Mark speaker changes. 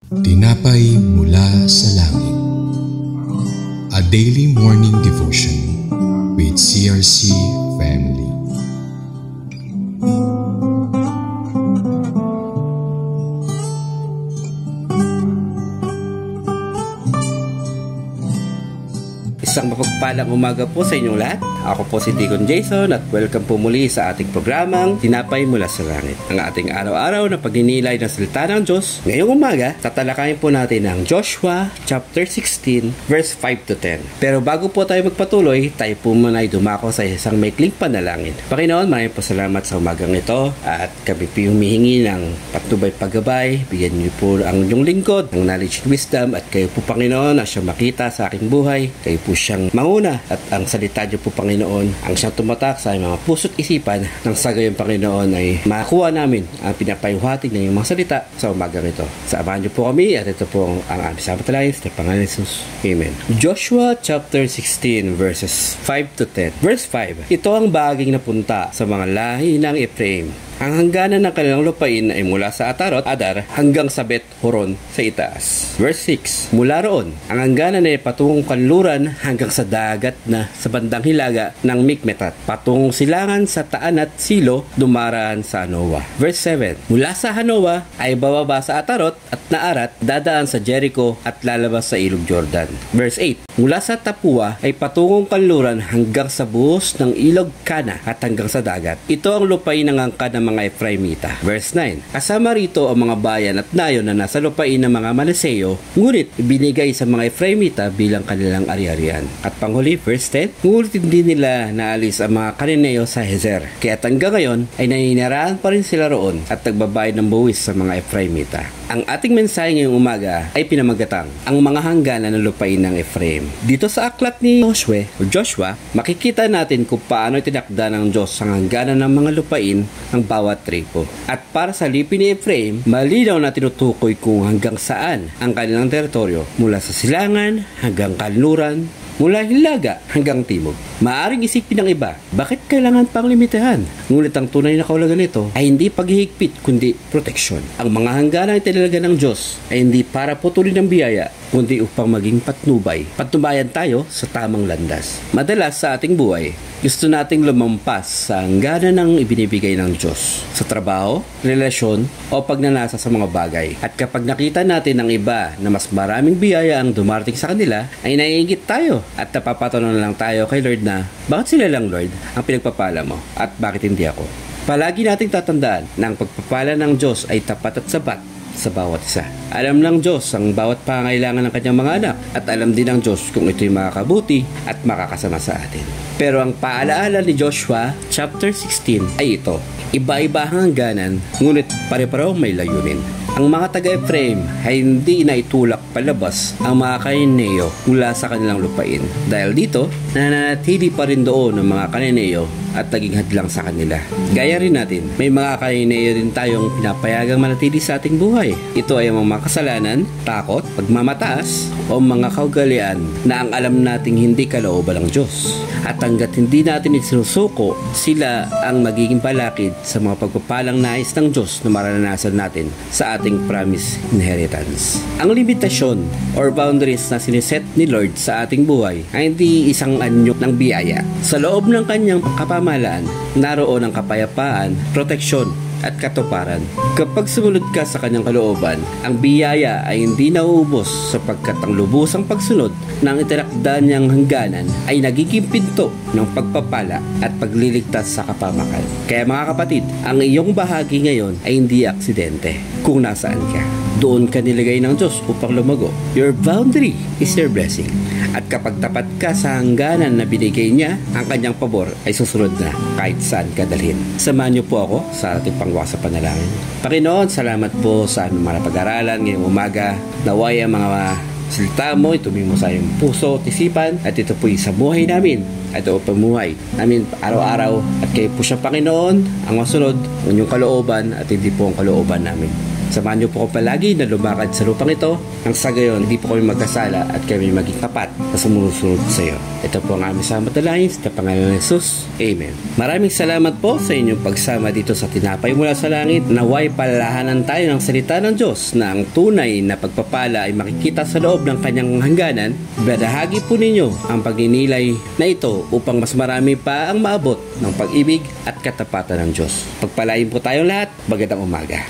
Speaker 1: Tinapay mula sa langit. A daily morning devotion with CRC Family.
Speaker 2: Isang mapagpalang umaga po sa inyong lahat. Ako po si Deacon Jason at welcome po muli sa ating programang Tinapay Mula sa Langit. Ang ating araw-araw na pagninilay ng salita ng Diyos. Ngayong umaga, tatalakayin po natin ang Joshua chapter 16 verse 5 to 10. Pero bago po tayo magpatuloy, tayo po muna ay dumako sa isang maikling panalangin. Panginoon, maraming po salamat sa umagang ito at kami po humihingi ng patnubay paggabay. Bigyan niyo po ang inyong lingkod ng knowledge and wisdom at kayo po Panginoon na siyang makita sa aking buhay. Kayo po siyang manguna at ang salita niyo po Panginoon ang siyang tumatak sa mga puso't isipan ng sa gayon Panginoon ay makuha namin ang pinapayuhatig ng iyong mga salita sa umagang ito. Samahan niyo po kami at ito po ang aming sabatalayan sa pangalan ni Jesus. Amen. Joshua chapter 16 verses 5 to 10. Verse 5. Ito ang baging napunta sa mga lahi ng Ephraim. Ang hangganan ng kanilang lupain ay mula sa Atarot, Adar, hanggang sa Bet Horon sa itaas. Verse 6. Mula roon, ang hangganan ay patungong kanluran hanggang sa dagat na sa bandang hilaga ng Mikmetat. Patungong silangan sa Taanat Silo, dumaraan sa Anoa. Verse 7. Mula sa Hanoa ay bababa sa Atarot at Naarat, dadaan sa Jericho at lalabas sa Ilog Jordan. Verse 8. Mula sa Tapua ay patungong kanluran hanggang sa buhos ng Ilog Kana at hanggang sa dagat. Ito ang lupain ng angkan ng mga Ephraimita. Verse 9. Kasama rito ang mga bayan at nayon na nasa lupain ng mga Manaseo, ngunit ibinigay sa mga Ephraimita bilang kanilang ari-arian. At panghuli, verse 10. Ngunit hindi nila naalis ang mga Kananeo sa Hezer. Kaya hanggang ngayon ay naniniraan pa rin sila roon at nagbabayad ng buwis sa mga Ephraimita. Ang ating mensahe ngayong umaga ay pinamagatang ang mga hangganan ng lupain ng Ephraim. Dito sa aklat ni Joshua, makikita natin kung paano itinakda ng Diyos ang hangganan ng mga lupain ng bawat tribo. At para sa lipin ni Ephraim, malinaw na tinutukoy kung hanggang saan ang kanilang teritoryo mula sa silangan hanggang kanluran, mula hilaga hanggang timog. Maaring isipin ng iba, bakit kailangan pang limitahan? Ngunit ang tunay na kaulagan nito ay hindi paghihigpit kundi proteksyon. Ang mga hangganan itinalaga ng Diyos ay hindi para putulin ng biyaya kundi upang maging patnubay. Patnubayan tayo sa tamang landas. Madalas sa ating buhay, gusto nating lumampas sa hangganan ng ibinibigay ng Diyos sa trabaho, relasyon o pagnanasa sa mga bagay. At kapag nakita natin ng iba na mas maraming biyaya ang dumarating sa kanila, ay naiingit tayo at napapatanong lang tayo kay Lord na, bakit sila lang Lord ang pinagpapala mo at bakit hindi ako? Palagi nating tatandaan na ang pagpapala ng Diyos ay tapat at sapat sa bawat isa. Alam ng Diyos ang bawat pangangailangan ng kanyang mga anak at alam din ng Diyos kung ito'y makakabuti at makakasama sa atin. Pero ang paalaala ni Joshua chapter 16 ay ito. Iba-iba ang hangganan, ngunit pare-pareho may layunin. Ang mga taga-Ephraim ay hindi na itulak palabas ang mga Kananeo mula sa kanilang lupain. Dahil dito, nananatili pa rin doon ang mga Kananeo at naging hadlang sa kanila. Gaya rin natin, may mga Kananeo rin tayong pinapayagang manatili sa ating buhay. Ito ay ang mga kasalanan, takot, pagmamataas, o mga kaugalian na ang alam nating hindi kalooban ng Diyos. At hanggat hindi natin isinusuko, sila ang magiging balakid sa mga pagpapalang nais ng Diyos na maranasan natin sa ating promised inheritance. Ang limitasyon or boundaries na siniset ni Lord sa ating buhay ay hindi isang anyo ng biyaya. Sa loob ng kanyang kapamahalaan, naroon ang kapayapaan, proteksyon, at katuparan. Kapag sumunod ka sa kanyang kalooban, ang biyaya ay hindi nauubos sapagkat ang lubusang pagsunod ng itinakda niyang hangganan ay nagiging pinto ng pagpapala at pagliligtas sa kapamakan. Kaya mga kapatid, ang iyong bahagi ngayon ay hindi aksidente kung nasaan ka. Doon ka nilagay ng Diyos upang lumago. Your boundary is your blessing. At kapag tapat ka sa hangganan na binigay niya, ang kanyang pabor ay susunod na kahit saan ka dalhin. Samahan niyo po ako sa ating pangwasa panalangin. Panginoon, salamat po sa aming mga pag-aralan ngayong umaga. Naway ang mga salita mo, itumimo sa iyong puso at isipan, at ito po sa buhay namin. At ito pamuhay namin araw-araw. At kayo po siya Panginoon, ang masunod, ang inyong kalooban at hindi po ang kalooban namin. Samahan niyo po ko palagi na lumakad sa lupang ito nang sa gayon hindi po kami magkasala at kami maging tapat na sumusunod sa iyo. Ito po ang aming samatalain sa pangalan ng Jesus. Amen. Maraming salamat po sa inyong pagsama dito sa Tinapay Mula sa Langit. Naway palalahanan tayo ng salita ng Diyos na ang tunay na pagpapala ay makikita sa loob ng kanyang hangganan. Badahagi po ninyo ang pagninilay na ito upang mas marami pa ang maabot ng pag-ibig at katapatan ng Diyos. Pagpalain po tayong lahat. Magandang umaga.